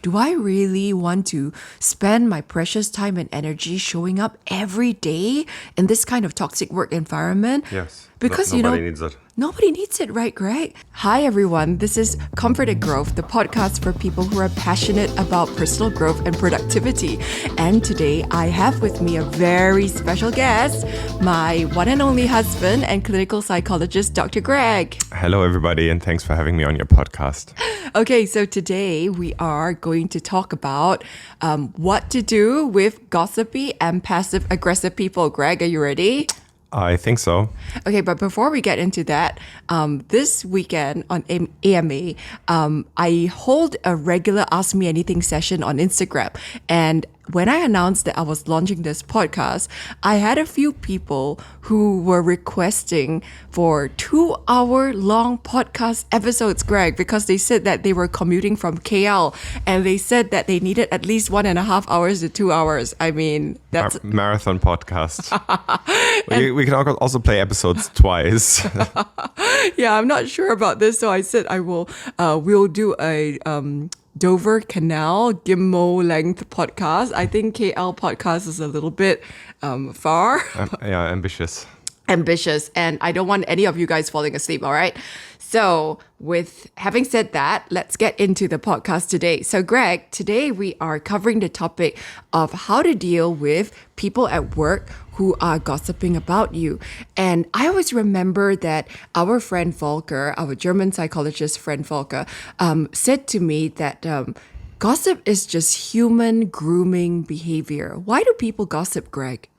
do I really want to spend my precious time and energy showing up every day in this kind of toxic work environment? Yes. Because, nobody needs it. Nobody needs it, right, Greg? Hi, everyone. This is Comfort and Growth, the podcast for people who are passionate about personal growth and productivity. And today I have with me a very special guest, my one and only husband and clinical psychologist, Dr. Greg. Hello, everybody, and thanks for having me on your podcast. Okay, so today we are going to talk about what to do with gossipy and passive-aggressive people. Greg, are you ready? I think so. Okay, but before we get into that, this weekend on AMA, I hold a regular Ask Me Anything session on Instagram. And when I announced that I was launching this podcast, I had a few people who were requesting for 2-hour-long podcast episodes, Greg, because they said that they were commuting from KL and they said that they needed at least 1.5 hours to 2 hours. I mean, that's marathon podcast. we can also play episodes twice. Yeah, I'm not sure about this, so I said we'll do a Dover Canal Gimmo length podcast. I think KL podcast is a little bit far. Ambitious. Ambitious, and I don't want any of you guys falling asleep, all right? So with having said that, let's get into the podcast today. So Greg, today we are covering the topic of how to deal with people at work who are gossiping about you. And I always remember that our friend Volker, our German psychologist friend Volker, said to me that gossip is just human grooming behavior. Why do people gossip, Greg?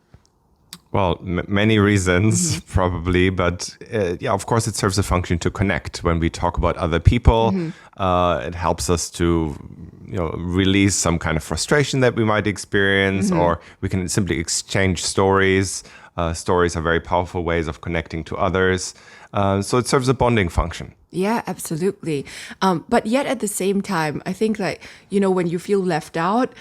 Well, many reasons, probably. But of course, it serves a function to connect. When we talk about other people, it helps us to release some kind of frustration that we might experience, or we can simply exchange stories. Stories are very powerful ways of connecting to others. So it serves a bonding function. Yeah, absolutely. But yet at the same time, I think when you feel left out,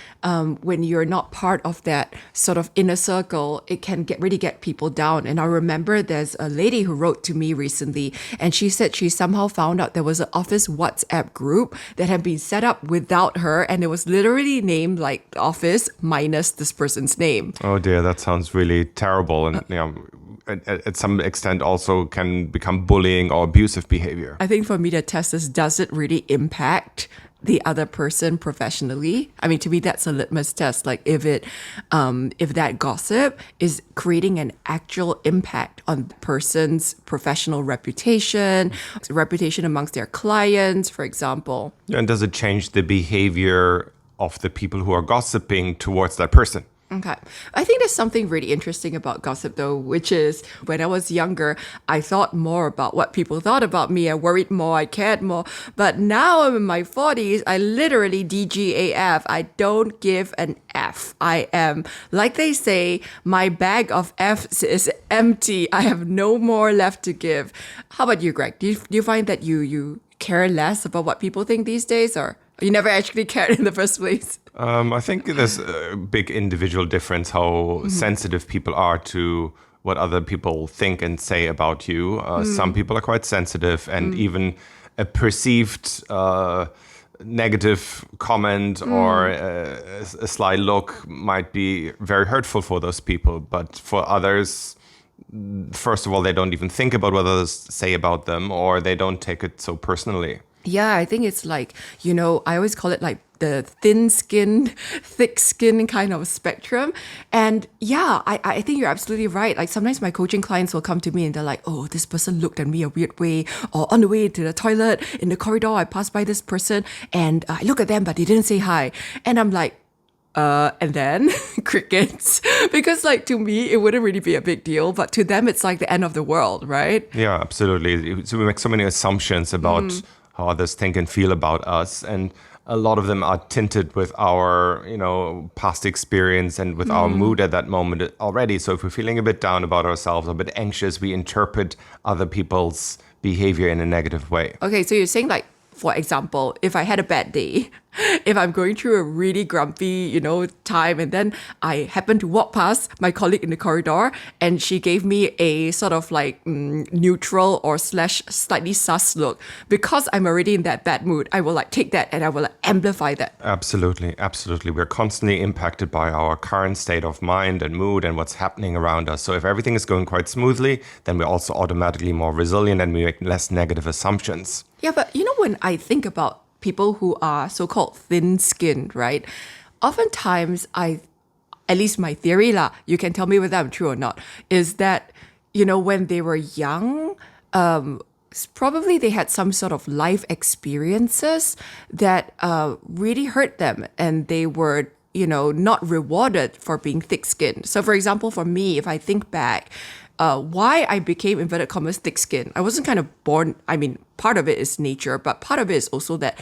when you're not part of that sort of inner circle, it can really get people down. And I remember there's a lady who wrote to me recently, and she said she somehow found out there was an office WhatsApp group that had been set up without her, and it was literally named like Office minus this person's name. Oh dear, that sounds really terrible. And at some extent also can become bullying or abusive behavior. I think for me, the test is, does it really impact the other person professionally? I mean, to me, that's a litmus test. Like if that gossip is creating an actual impact on the person's professional reputation amongst their clients, for example. And does it change the behavior of the people who are gossiping towards that person? Okay. I think there's something really interesting about gossip, though, which is when I was younger, I thought more about what people thought about me. I worried more, I cared more. But now I'm in my 40s, I literally DGAF. I don't give an F. I am, like they say, my bag of Fs is empty. I have no more left to give. How about you, Greg? Do you find that you care less about what people think these days, or you never actually cared in the first place? I think there's a big individual difference how sensitive people are to what other people think and say about you. Some people are quite sensitive, and even a perceived negative comment or a sly look might be very hurtful for those people. But for others, first of all, they don't even think about what others say about them, or they don't take it so personally. Yeah, I think it's like, I always call it like the thin skin, thick skin kind of spectrum. And yeah, I think you're absolutely right. Like sometimes my coaching clients will come to me and they're like, oh, this person looked at me a weird way, or on the way to the toilet, in the corridor, I passed by this person and I look at them, but they didn't say hi. And I'm like, and then crickets, because to me, it wouldn't really be a big deal, but to them, it's like the end of the world, right? Yeah, absolutely. So we make so many assumptions about how others think and feel about us. And a lot of them are tinted with our, past experience and with our mood at that moment already. So if we're feeling a bit down about ourselves, a bit anxious, we interpret other people's behavior in a negative way. Okay, so you're saying for example, if I had a bad day if I'm going through a really grumpy, time, and then I happen to walk past my colleague in the corridor and she gave me a sort of like neutral or slash slightly sus look, because I'm already in that bad mood, I will like take that and I will like amplify that. Absolutely, absolutely. We're constantly impacted by our current state of mind and mood and what's happening around us. So if everything is going quite smoothly, then we're also automatically more resilient and we make less negative assumptions. Yeah, but when I think about people who are so-called thin-skinned, right? Oftentimes, at least my theory lah, you can tell me whether I'm true or not, is that, when they were young, probably they had some sort of life experiences that really hurt them, and they were not rewarded for being thick-skinned. So for example, for me, if I think back, why I became, inverted commas, thick-skinned. I wasn't kind of born, part of it is nature, but part of it is also that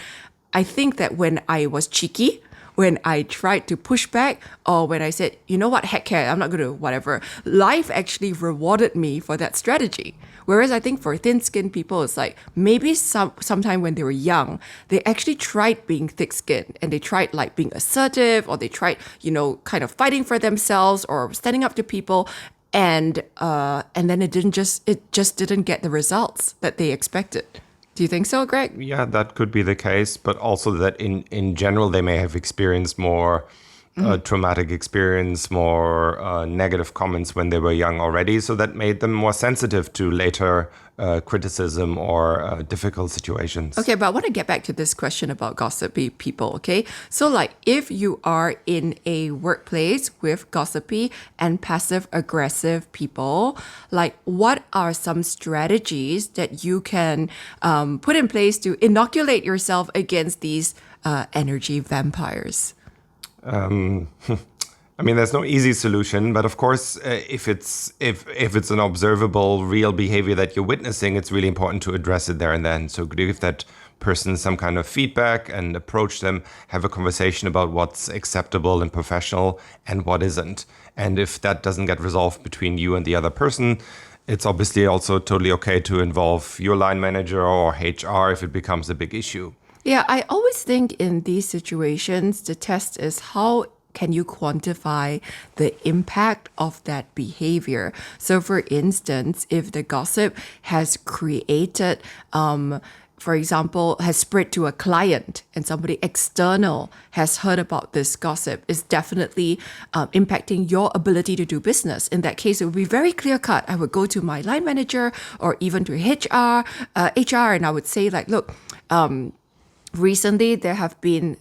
I think that when I was cheeky, when I tried to push back, or when I said, you know what, heck care, I'm not going to whatever, life actually rewarded me for that strategy. Whereas I think for thin-skinned people, it's like maybe sometime when they were young, they actually tried being thick-skinned and they tried like being assertive, or they tried, kind of fighting for themselves or standing up to people. And then it just didn't get the results that they expected. Do you think so, Greg? Yeah, that could be the case, but also that in general they may have experienced more traumatic experience, more negative comments when they were young already, so that made them more sensitive to later criticism or difficult situations. Okay, but I want to get back to this question about gossipy people, okay? So like if you are in a workplace with gossipy and passive-aggressive people, like what are some strategies that you can put in place to inoculate yourself against these energy vampires? There's no easy solution, but of course, if it's an observable, real behavior that you're witnessing, it's really important to address it there and then. So give that person some kind of feedback and approach them, have a conversation about what's acceptable and professional and what isn't. And if that doesn't get resolved between you and the other person, it's obviously also totally okay to involve your line manager or HR if it becomes a big issue. Yeah, I always think in these situations, the test is how can you quantify the impact of that behavior? So for instance, if the gossip has created, for example, has spread to a client and somebody external has heard about this gossip, is definitely impacting your ability to do business. In that case, it would be very clear cut. I would go to my line manager or even to HR, and I would say like, look, recently, there has been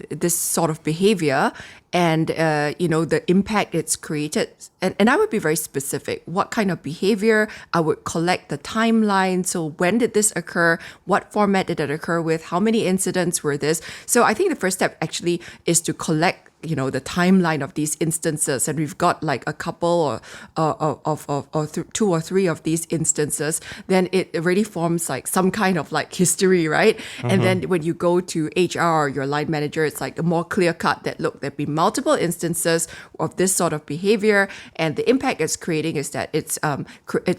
this sort of behavior and, the impact it's created. And I would be very specific. What kind of behavior? I would collect the timeline. So when did this occur? What format did it occur with? How many incidents were this? So I think the first step actually is to collect the timeline of these instances, and we've got like a couple or two or three of these instances, then it already forms like some kind of like history, right? Mm-hmm. And then when you go to HR or your line manager, it's like a more clear cut that look, there've been multiple instances of this sort of behavior, and the impact it's creating is that it's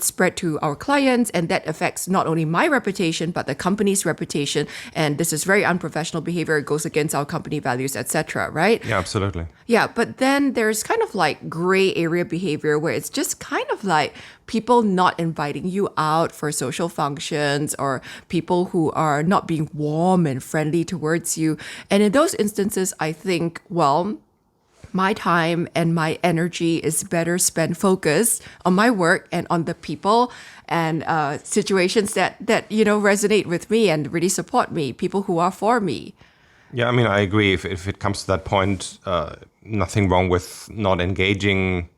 spread to our clients, and that affects not only my reputation but the company's reputation, and this is very unprofessional behavior. It goes against our company values, etc. Right? Yeah, absolutely. Yeah, but then there's kind of like gray area behavior where it's just kind of like people not inviting you out for social functions, or people who are not being warm and friendly towards you. And in those instances, I think, well, my time and my energy is better spent focused on my work and on the people and situations that resonate with me and really support me, people who are for me. Yeah, I agree. If it comes to that point, nothing wrong with not engaging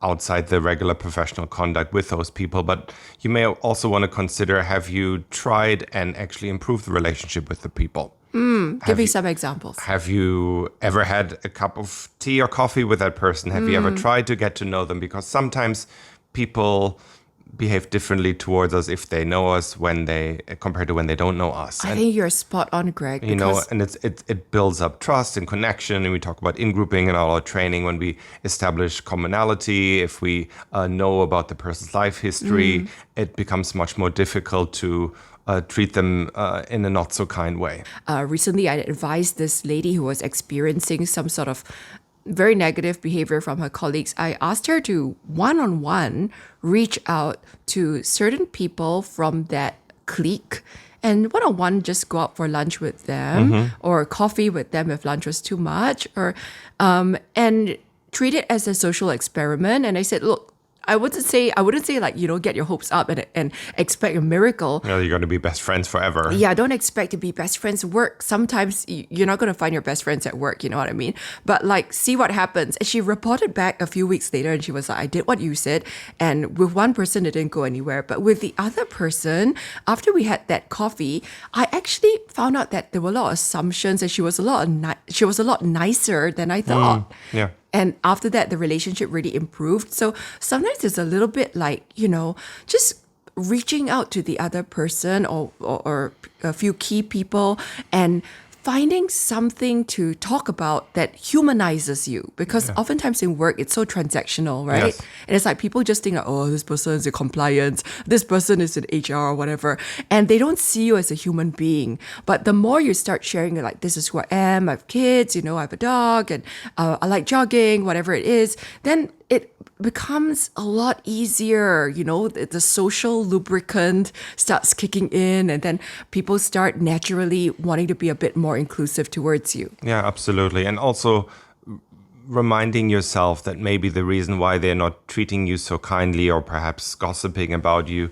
outside the regular professional conduct with those people. But you may also want to consider, have you tried and actually improved the relationship with the people? Give me some examples. Have you ever had a cup of tea or coffee with that person? Have you ever tried to get to know them? Because sometimes people behave differently towards us if they know us compared to when they don't know us. I think you're spot on, Greg. And it builds up trust and connection. And we talk about in-grouping in all our training when we establish commonality. If we know about the person's life history, it becomes much more difficult to treat them in a not so kind way. Recently, I advised this lady who was experiencing some sort of very negative behavior from her colleagues. I asked her to one-on-one reach out to certain people from that clique and one-on-one just go out for lunch with them or coffee with them if lunch was too much, or and treat it as a social experiment. And I said, look, I wouldn't say like, get your hopes up and expect a miracle. You're going to be best friends forever. Yeah, don't expect to be best friends at work. Sometimes you're not going to find your best friends at work, you know what I mean? But like, see what happens. And she reported back a few weeks later and she was like, I did what you said. And with one person, it didn't go anywhere. But with the other person, after we had that coffee, I actually found out that there were a lot of assumptions and she was a lot nicer than I thought. Yeah. And after that, the relationship really improved. So sometimes it's a little bit like, just reaching out to the other person or a few key people and finding something to talk about that humanizes you. Because oftentimes in work, it's so transactional, right? Yes. And it's like people just think, like, oh, this person is in compliance, this person is in HR or whatever. And they don't see you as a human being. But the more you start sharing, like, this is who I am, I have kids, I have a dog, and I like jogging, whatever it is, then it becomes a lot easier, the social lubricant starts kicking in, and then people start naturally wanting to be a bit more inclusive towards you. Yeah, absolutely. And also reminding yourself that maybe the reason why they're not treating you so kindly or perhaps gossiping about you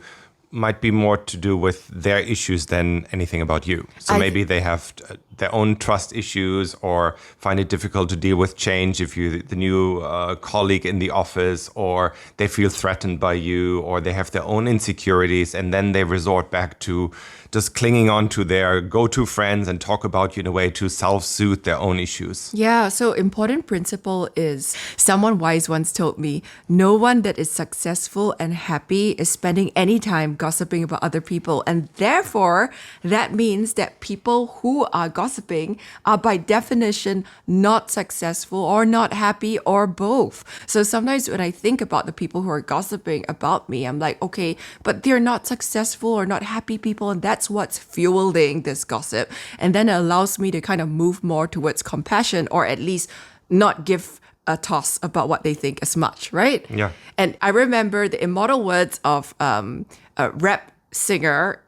might be more to do with their issues than anything about you. So maybe they have their own trust issues or find it difficult to deal with change if you're the new colleague in the office, or they feel threatened by you, or they have their own insecurities, and then they resort back to just clinging on to their go-to friends and talk about you in a way to self-soothe their own issues. Yeah, so important principle is, someone wise once told me, no one that is successful and happy is spending any time gossiping about other people. And therefore, that means that people who are gossiping are by definition not successful or not happy or both. So sometimes when I think about the people who are gossiping about me, I'm like, okay, but they're not successful or not happy people, and that's what's fueling this gossip. And then it allows me to kind of move more towards compassion, or at least not give a toss about what they think as much, right? Yeah. And I remember the immortal words of a rap singer.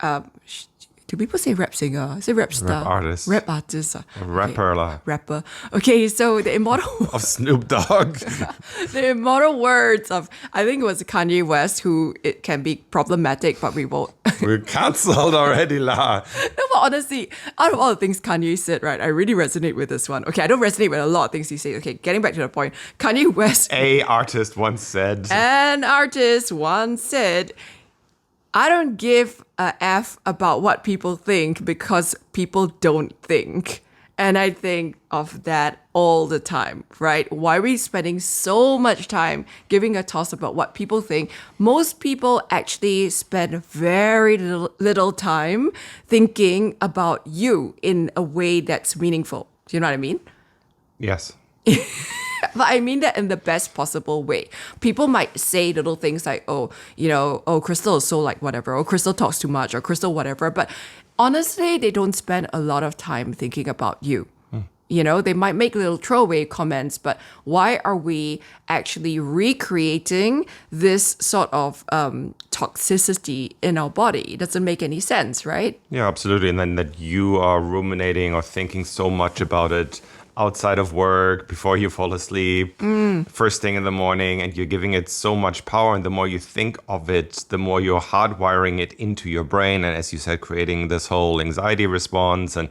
Do people say rap singer? Is it rap star? Rap artist. Rap artist. Rapper lah. Rapper. Okay, so the immortal Of Snoop Dogg. the immortal words of, I think it was Kanye West, who it can be problematic, but we won't. We're cancelled already lah. No, but honestly, out of all the things Kanye said, right, I really resonate with this one. Okay, I don't resonate with a lot of things he said. Okay, getting back to the point. Kanye West, An artist once said, I don't give a F about what people think because people don't think. And I think of that all the time, right? Why are we spending so much time giving a toss about what people think? Most people actually spend very little time thinking about you in a way that's meaningful. Do you know what I mean? yes. But I mean that in the best possible way. People might say little things like, oh, Crystal is so like whatever, or Crystal talks too much, or Crystal whatever. But honestly, they don't spend a lot of time thinking about you. They might make little throwaway comments, but why are we actually recreating this sort of toxicity in our body? It doesn't make any sense, right? Yeah, absolutely. And then that you are ruminating or thinking so much about it outside of work, before you fall asleep, first thing in the morning, and you're giving it so much power. And the more you think of it, the more you're hardwiring it into your brain. And as you said, creating this whole anxiety response. And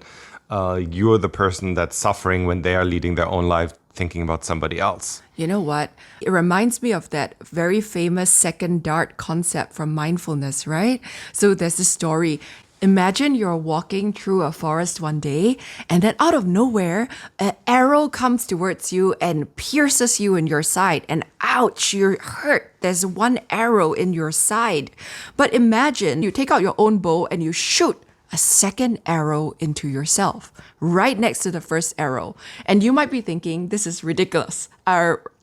you're the person that's suffering when they are leading their own life thinking about somebody else. You know what? It reminds me of that very famous second dart concept from mindfulness, right? So there's this story. Imagine you're walking through a forest one day, and then out of nowhere, an arrow comes towards you and pierces you in your side. And ouch, you're hurt. There's one arrow in your side. But imagine you take out your own bow and you shoot a second arrow into yourself, right next to the first arrow. And you might be thinking, this is ridiculous.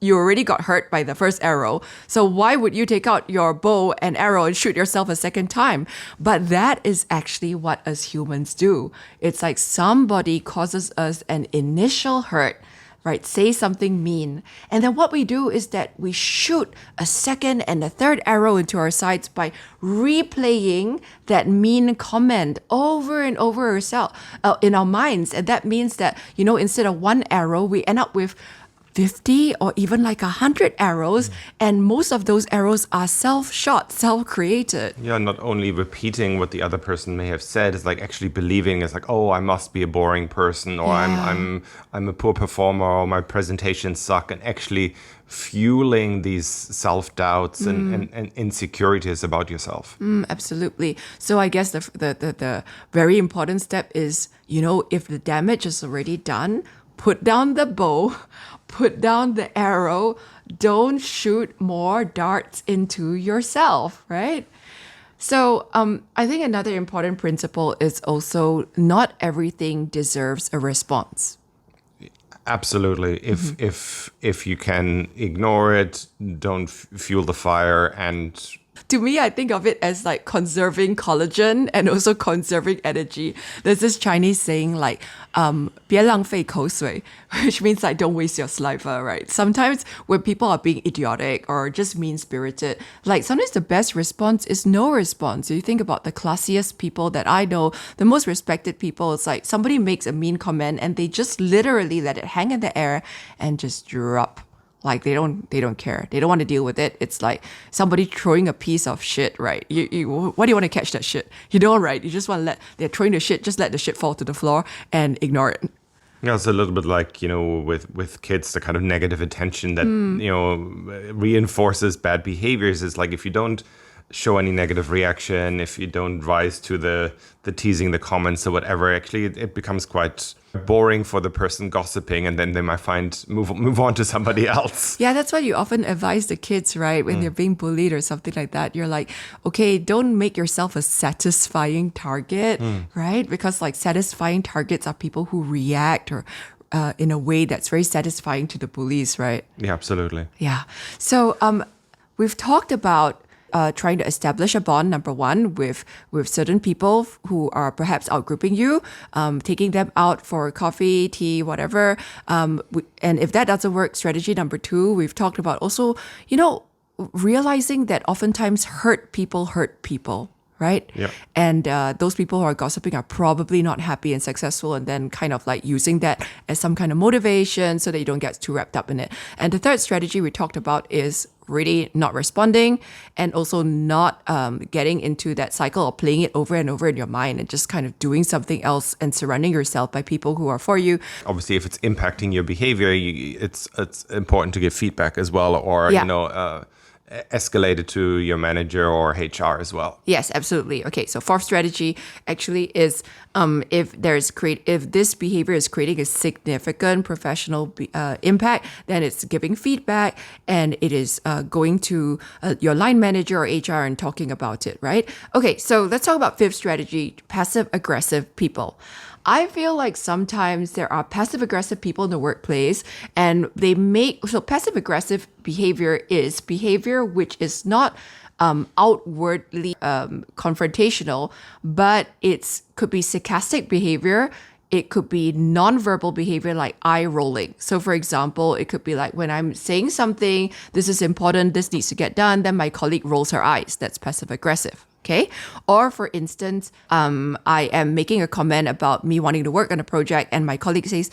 You already got hurt by the first arrow. So why would you take out your bow and arrow and shoot yourself a second time? But that is actually what us humans do. It's like somebody causes us an initial hurt, right? Say something mean. And then what we do is that we shoot a second and a third arrow into our sides by replaying that mean comment over and over ourselves in our minds. And that means that, instead of one arrow, we end up with 50 or even like 100 arrows. And most of those arrows are self-shot, self-created. Yeah, not only repeating what the other person may have said, it's like actually believing it's like, oh, I must be a boring person, or I'm a poor performer, or my presentations suck, and actually fueling these self-doubts and insecurities about yourself. Absolutely. So I guess the very important step is, if the damage is already done, put down the bow, put down the arrow, don't shoot more darts into yourself, right? So I think another important principle is also not everything deserves a response. Absolutely. If you can ignore it, don't fuel the fire. And to me, I think of it as like conserving collagen and also conserving energy. There's this Chinese saying like, 别浪费口水, which means like don't waste your saliva, right? Sometimes when people are being idiotic or just mean-spirited, like sometimes the best response is no response. So you think about the classiest people that I know, the most respected people, it's like somebody makes a mean comment and they just literally let it hang in the air and just drop. Like they don't care. They don't want to deal with it. It's like somebody throwing a piece of shit, right? Why do you want to catch that shit? You don't, right? You just want to they're throwing the shit, just let the shit fall to the floor and ignore it. Yeah, it's a little bit like, with kids, the kind of negative attention that, reinforces bad behaviors. Is like if you don't show any negative reaction, if you don't rise to the teasing, the comments or whatever, actually it becomes quite boring for the person gossiping, and then they might move on to somebody else. Yeah, that's why you often advise the kids, right? When they're being bullied or something like that, you're like, okay, don't make yourself a satisfying target, right? Because like satisfying targets are people who react or in a way that's very satisfying to the bullies, right? Yeah, absolutely. Yeah. So we've talked about trying to establish a bond, number one, with certain people who are perhaps outgrouping you, taking them out for coffee, tea, whatever. And if that doesn't work, strategy number two, we've talked about also, realizing that oftentimes hurt people, right? Yeah. And those people who are gossiping are probably not happy and successful, and then kind of like using that as some kind of motivation so that you don't get too wrapped up in it. And the third strategy we talked about is really not responding, and also not getting into that cycle of playing it over and over in your mind and just kind of doing something else and surrounding yourself by people who are for you. Obviously, if it's impacting your behavior, it's important to give feedback as well, or escalate it to your manager or HR as well. Yes, absolutely. Okay, so fourth strategy actually is if this behavior is creating a significant professional impact, then it's giving feedback and it is going to your line manager or HR and talking about it, right? Okay, so let's talk about fifth strategy, passive-aggressive people. I feel like sometimes there are passive-aggressive people in the workplace, and passive-aggressive behavior is behavior which is not outwardly confrontational, but could be sarcastic behavior. It could be nonverbal behavior like eye rolling. So for example, it could be like when I'm saying something, this is important, this needs to get done, then my colleague rolls her eyes. That's passive-aggressive. Okay. Or for instance, I am making a comment about me wanting to work on a project and my colleague says,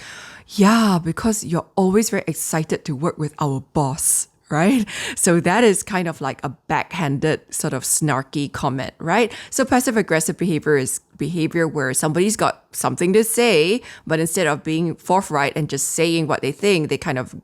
yeah, because you're always very excited to work with our boss, right? So that is kind of like a backhanded sort of snarky comment, right? So passive aggressive behavior is behavior where somebody's got something to say, but instead of being forthright and just saying what they think, they kind of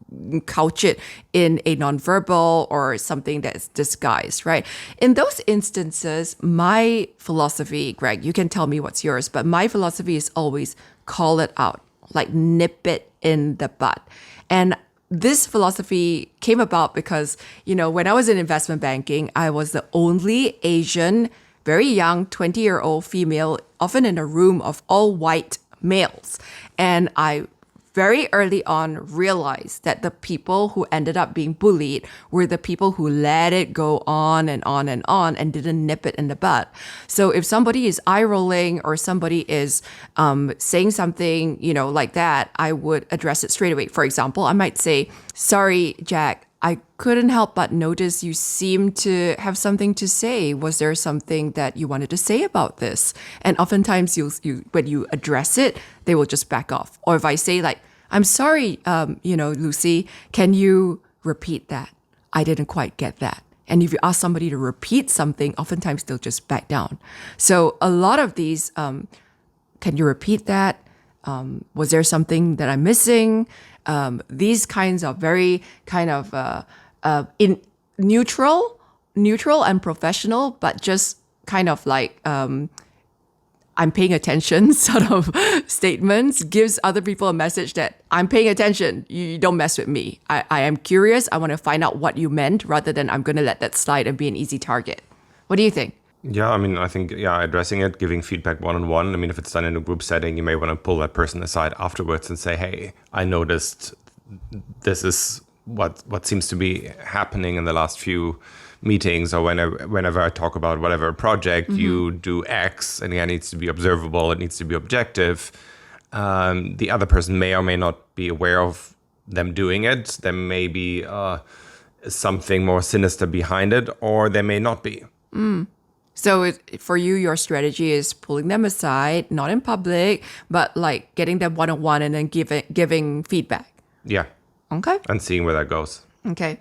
couch it in a nonverbal or something that's disguised, right? In those instances, my philosophy, Greg, you can tell me what's yours, but my philosophy is always call it out, like nip it in the bud. And this philosophy came about because, when I was in investment banking, I was the only Asian very young, 20-year-old female, often in a room of all white males. And I very early on realized that the people who ended up being bullied were the people who let it go on and on and on and didn't nip it in the bud. So if somebody is eye rolling or somebody is saying something, like that, I would address it straight away. For example, I might say, "Sorry, Jack, I couldn't help but notice you seem to have something to say. Was there something that you wanted to say about this?" And oftentimes, you when you address it, they will just back off. Or if I say like, "I'm sorry, Lucy, can you repeat that? I didn't quite get that." And if you ask somebody to repeat something, oftentimes they'll just back down. So a lot of these, can you repeat that? Was there something that I'm missing? These kinds of very kind of in neutral and professional, but just kind of like I'm paying attention sort of statements gives other people a message that I'm paying attention. You don't mess with me. I am curious. I want to find out what you meant rather than I'm going to let that slide and be an easy target. What do you think? Yeah, I mean, I think, addressing it, giving feedback one-on-one. I mean, if it's done in a group setting, you may want to pull that person aside afterwards and say, "Hey, I noticed this is what seems to be happening in the last few meetings, or whenever I talk about whatever project, you do X, and it needs to be observable, it needs to be objective." The other person may or may not be aware of them doing it. There may be something more sinister behind it, or there may not be. So for you, your strategy is pulling them aside, not in public, but like getting them one-on-one and then giving feedback. Yeah. Okay. And seeing where that goes. Okay.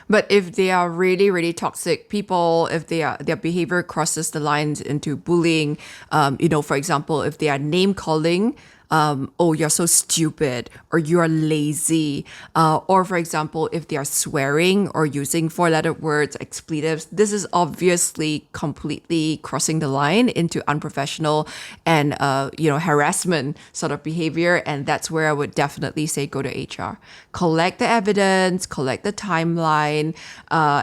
But if they are really, really toxic people, if their behavior crosses the lines into bullying, for example, if they are name calling, "Oh, you're so stupid," or "you're lazy," or for example, if they are swearing or using four-letter words, expletives, this is obviously completely crossing the line into unprofessional and harassment sort of behavior. And that's where I would definitely say go to HR, collect the evidence, collect the timeline,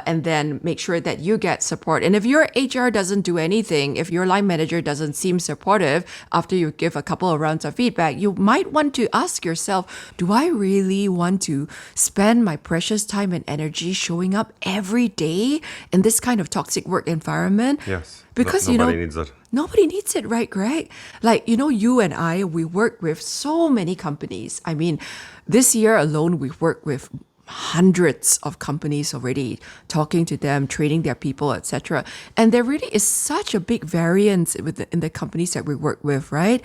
and then make sure that you get support. And if your HR doesn't do anything, if your line manager doesn't seem supportive after you give a couple of rounds of feedback, you might want to ask yourself, do I really want to spend my precious time and energy showing up every day in this kind of toxic work environment? Yes. Because, nobody needs it. Nobody needs it, right, Greg? Like, you and I, we work with so many companies. I mean, this year alone, we've worked with hundreds of companies already, talking to them, training their people, etc. And there really is such a big variance in the companies that we work with, right?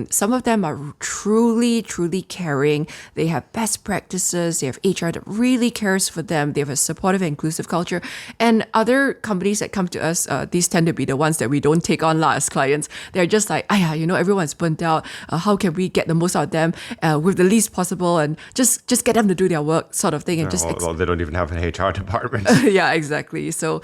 Some of them are truly, truly caring. They have best practices. They have HR that really cares for them. They have a supportive and inclusive culture. And other companies that come to us, these tend to be the ones that we don't take on as clients. They're just like, everyone's burnt out. How can we get the most out of them with the least possible, and just get them to do their work, sort of thing. And well, they don't even have an HR department. Yeah, exactly. So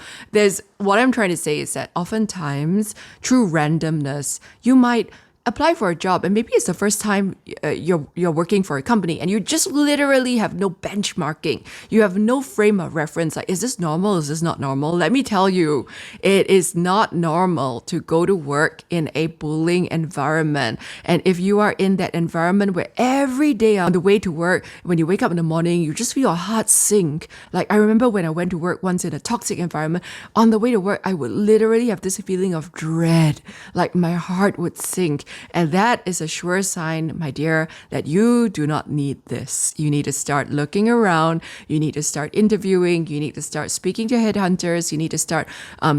what I'm trying to say is that oftentimes through randomness, you might apply for a job, and maybe it's the first time you're working for a company, and you just literally have no benchmarking. You have no frame of reference. Like, is this normal? Is this not normal? Let me tell you, it is not normal to go to work in a bullying environment. And if you are in that environment where every day on the way to work, when you wake up in the morning, you just feel your heart sink. Like, I remember when I went to work once in a toxic environment, on the way to work, I would literally have this feeling of dread. Like, my heart would sink. And that is a sure sign, my dear, that you do not need this. You need to start looking around. You need to start interviewing. You need to start speaking to headhunters. You need to start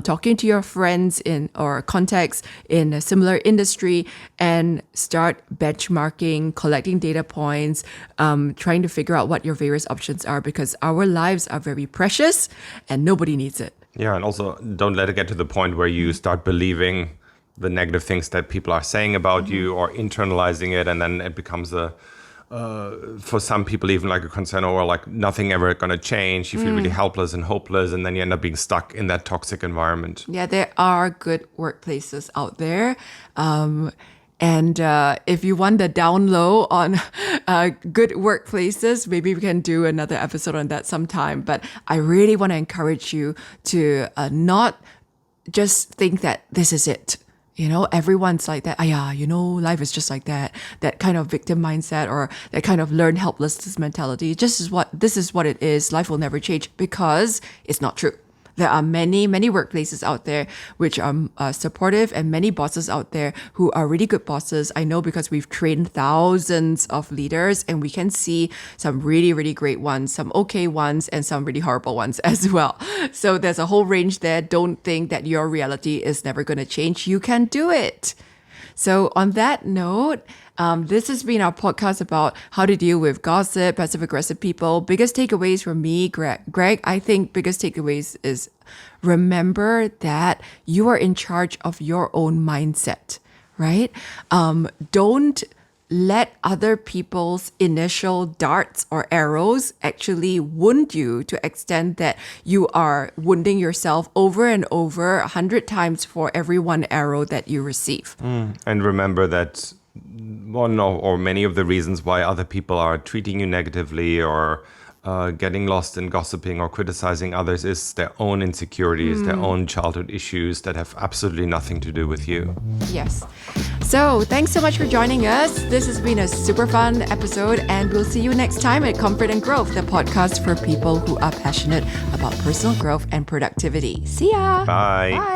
talking to your friends or contacts in a similar industry, and start benchmarking, collecting data points, trying to figure out what your various options are, because our lives are very precious and nobody needs it. Yeah, and also don't let it get to the point where you start believing the negative things that people are saying about you, or internalizing it, and then it becomes for some people even like a concern, or like nothing ever gonna change. You feel really helpless and hopeless, and then you end up being stuck in that toxic environment. Yeah, there are good workplaces out there. And if you want the down low on good workplaces, maybe we can do another episode on that sometime. But I really want to encourage you to not just think that this is it. Everyone's like that. Yeah, life is just like that. That kind of victim mindset or that kind of learned helplessness mentality. This is what it is. Life will never change, because it's not true. There are many, many workplaces out there which are supportive, and many bosses out there who are really good bosses. I know, because we've trained thousands of leaders, and we can see some really, really great ones, some okay ones, and some really horrible ones as well. So there's a whole range there. Don't think that your reality is never going to change. You can do it. So on that note, this has been our podcast about how to deal with gossip, passive-aggressive people. Biggest takeaways from me, Greg, I think biggest takeaways is remember that you are in charge of your own mindset, right? Don't let other people's initial darts or arrows actually wound you to extent that you are wounding yourself over and over 100 times for every one arrow that you receive. And remember that one or many of the reasons why other people are treating you negatively or getting lost in gossiping or criticizing others is their own insecurities, their own childhood issues that have absolutely nothing to do with you. Yes. So thanks so much for joining us. This has been a super fun episode, and we'll see you next time at Comfort and Growth, the podcast for people who are passionate about personal growth and productivity. See ya. Bye. Bye.